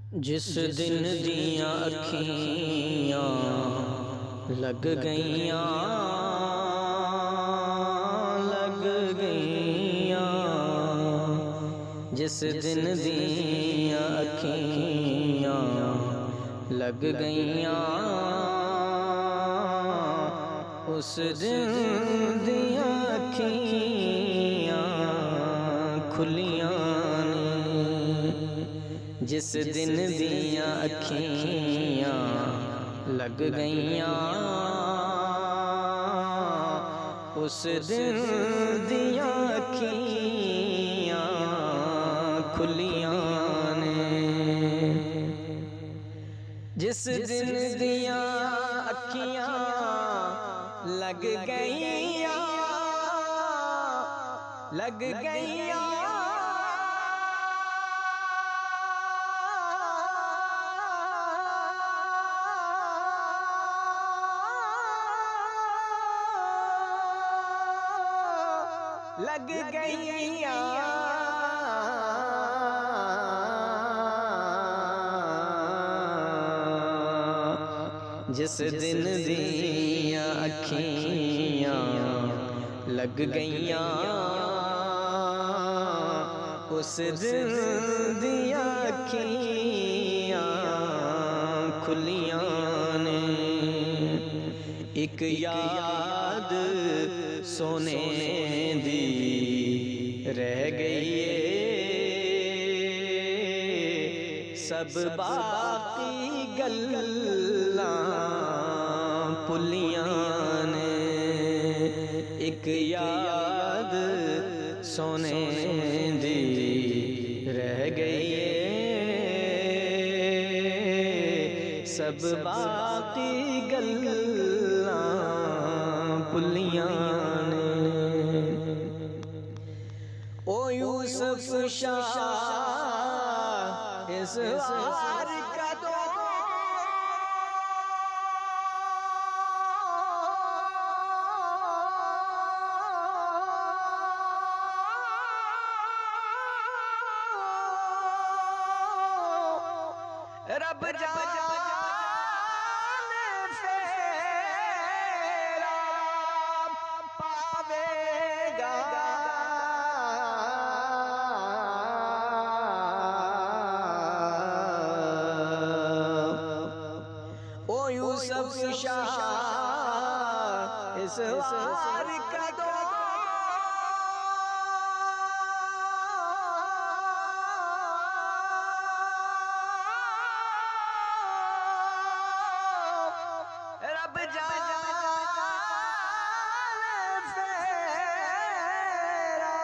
जिस दिन दियां अखियां लग गईयां, लग गईयां। जिस दिन दियां अखियां लग गईयां, उस दिन दियां अखियां खुलियां नहीं। जिस दिन दियां अखियां लग गईयां, उस दिन दियां अखियां खुलियां ने। जिस दिन दियां अखियां लग गईयां, लग गईयां। लग गईयां, जिस दिन दियां अखियां लग गईयां, उस दिन दियां अखियां खुलियां ने। एक याद सोने दी रह गई है, सब बाकी गल्लां भुलियां ने। एक याद सोने दी रह गई है, सब बाकी गल्लां भुलियां ने। ओ यूसुफ शाह इस वार का दो, रब जाने फेरा पावेगा। ओ यूसुफ शाह इस वार का दो, रब जाने फेरा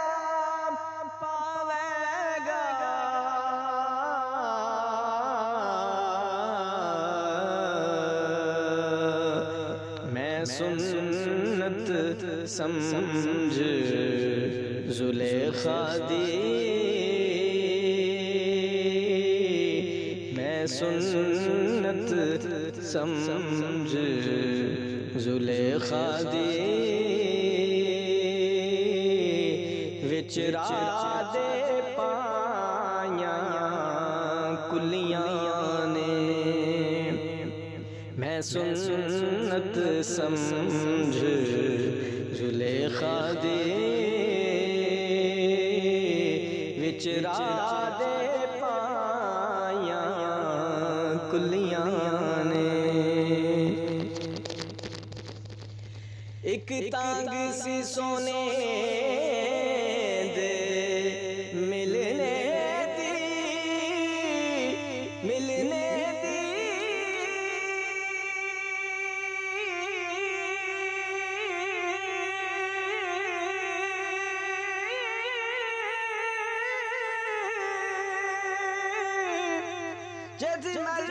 पावेगा। मैं सुन्नत समझ जुलेखा दी, मैं सुन्नत समझ जुलेखा दी। विच राह दे पायां कुलियां ने। मैं सुन्नत समझ जुलेखा दी, विच राह दे पायां कुलियां ने। एक तांग सी सोने दे मिलने दी, मिलने दी। जद मर्द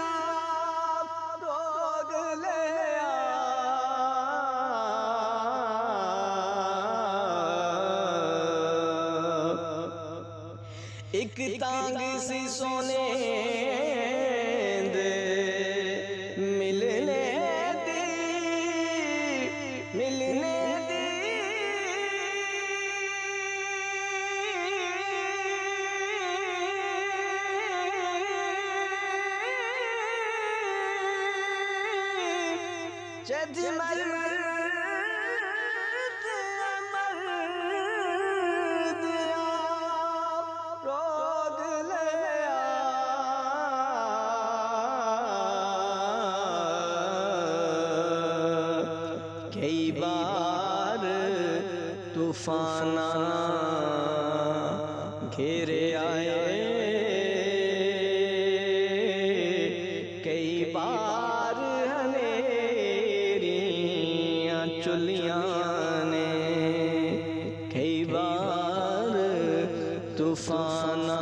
आप रोग ले आ, एक तांग सी सोने दे मिलने दी, मिलने दी। जद कई बार तूफाना घेरे आए, कई बार हनेरियाँ चुलियाँ ने, कई बार तूफाना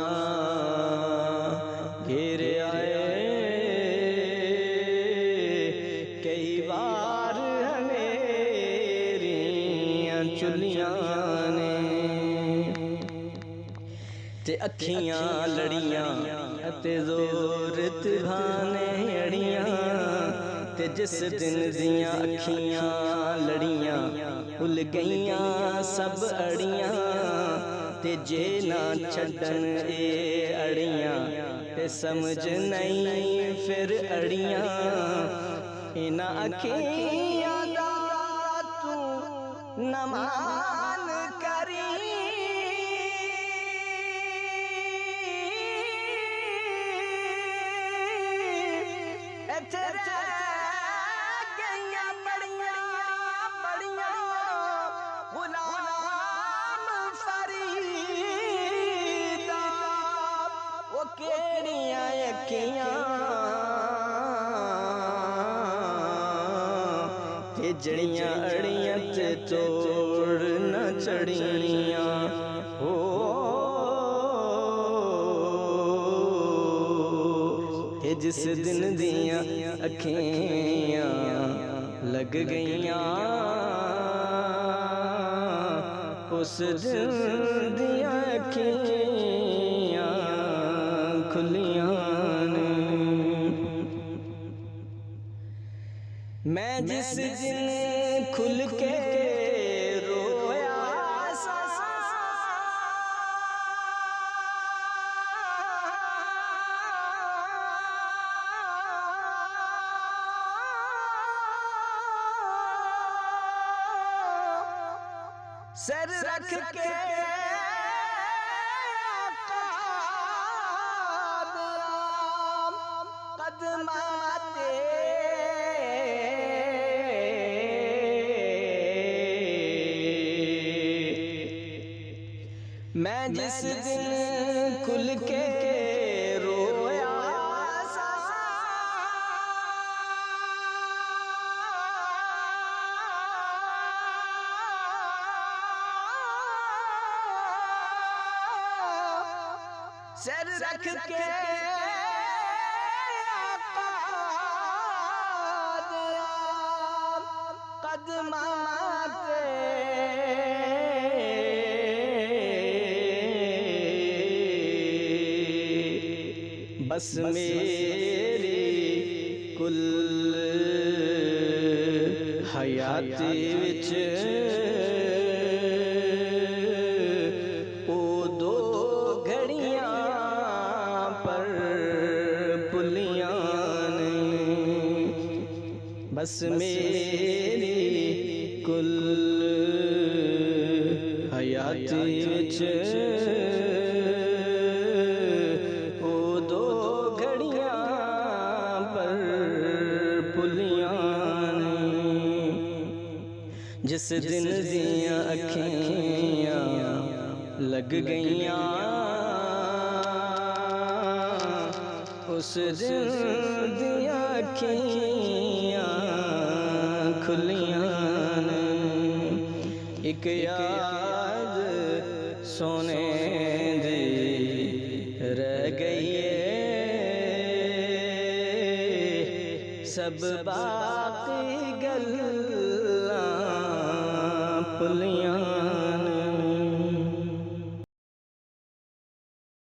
घेरे आए, कई बार हनेरियाँ चुलियाँ ने, ते अखियां लड़ियां ते जोर तिभाने अड़ियां, ते जिस दिन दियां अखियां लड़ियां भुल गईयां सब अड़ियां, ते जे ना छड़न ए अड़ियां ते समझ नहीं फिर अड़ियां, इना अखियां दा तू नमान करी, गुलाम फरीदा वो केड़ियां अखियां ते जड़ियां अड़ियां ते तोड़ न चढ़ियां हो, ते जिस दिन दियां अखियां लग गईयां उस दिन दियां अखियां खुलियां ने। मैं जिस दिन खुल के रोया सर रख के कदमाते मैं जिस दिन खुल के रोया सर रख के कदमाते बस मेरी कुल हयाती विच ओ दो घड़ियां पर पुलियां नहीं, बस मेरी कुल हयाती विच ओ दो घड़ियां पर पुलियां नहीं, जिस दिन दियां अखियां लग गईयां उस दिन दियां अखियां खुलियां ने। एक याद सोने दी रह गई है, सब बाकी गल्लां भुलियां